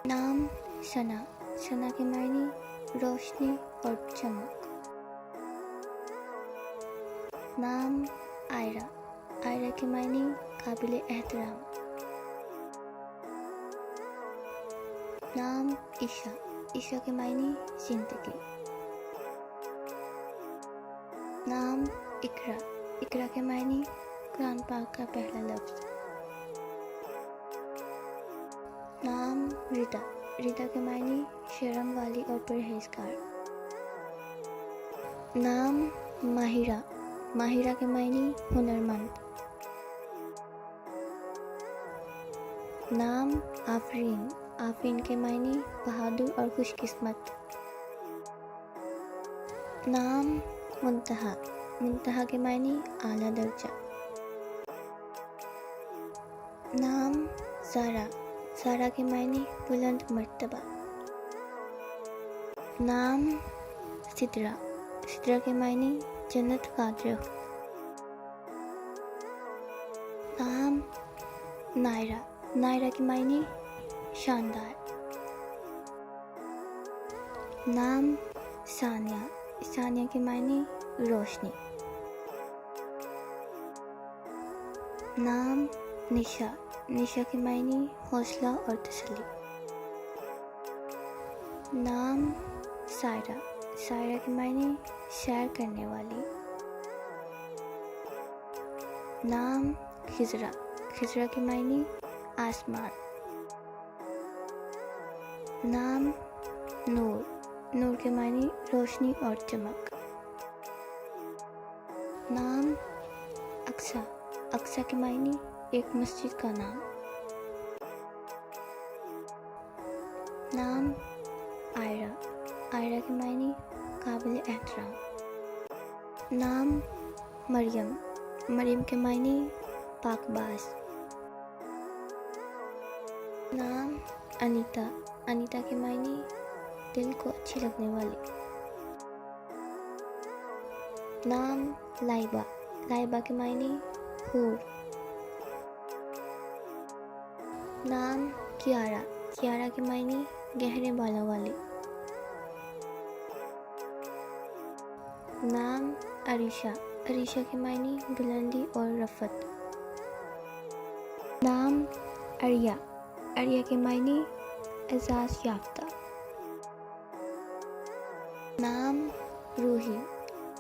नाम सना, सना के मायने रोशनी और चमक। नाम आयरा, आयरा के मायने काबिल एहतराम। नाम ईशा, ईशा के मायने जिंदगी। नाम इकरा, इकरा के मायने कुरान पाक का पहला लफ्ज। नाम रिदा, रिदा के मायने शर्म वाली और परहेजगार। नाम माहिरा, माहिरा के मायने हुनरमंद। नाम आफरीन, आफरीन के मायने बहादुर और खुशकिस्मत। नाम मुंतहा, मुंतहा के मायने आला दर्जा। नाम ज़ारा, ज़ारा के मायने बुलंद मर्तबा। नाम सिदरा, सिदरा के मायने जन्नत का दरख्त। नाम नायरा, नायरा के मायने शानदार। नाम सानिया, सानिया के मायने रोशनी। नाम निशा, निशा के मायने हौसला और तसल्ली। नाम सायरा, सायरा के मायने सैर करने वाली। नाम खिजरा, खिजरा के मायने आसमान। नाम नूर, नूर के मायने रोशनी और चमक। नाम अक्सा, अक्सा के मायने एक मस्जिद का नाम। नाम आयरा, आयरा के मायने काबिल एहतराम। नाम मरियम, मरियम के मायने पाकबाज। नाम अनीता, अनीता के मायने दिल को अच्छी लगने वाली। नाम लाइबा, लाइबा के मायने हूर। नाम कियारा, कियारा के मायने गहरे बालों वाली। नाम अरीशा, अरीशा के मायने बुलंदी और रफ़त। नाम अरिया, अरिया के मायने एजाज़ याफ्ता। नाम रूही,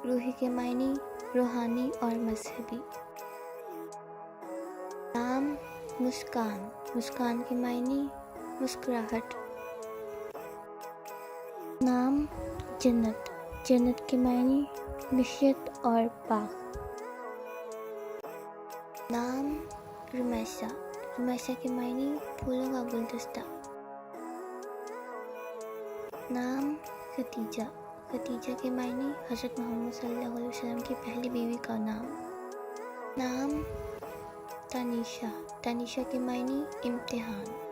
रूही के मायने रूहानी और मजहबी। नाम मुस्कान, मुस्कान के मायने मुस्कुराहट। नाम जन्नत, जन्नत के मायने मिशियत और पाक। नाम रुमैसा, रुमैसा के मायने फूलों का गुलदस्ता। नाम खतीजा, खतीजा के मायने हज़रत मोहम्मद सल्लल्लाहु अलैहि वसल्लम की पहली बीवी का नाम। नाम तनीशा, तनीशा के मायने इम्तिहान।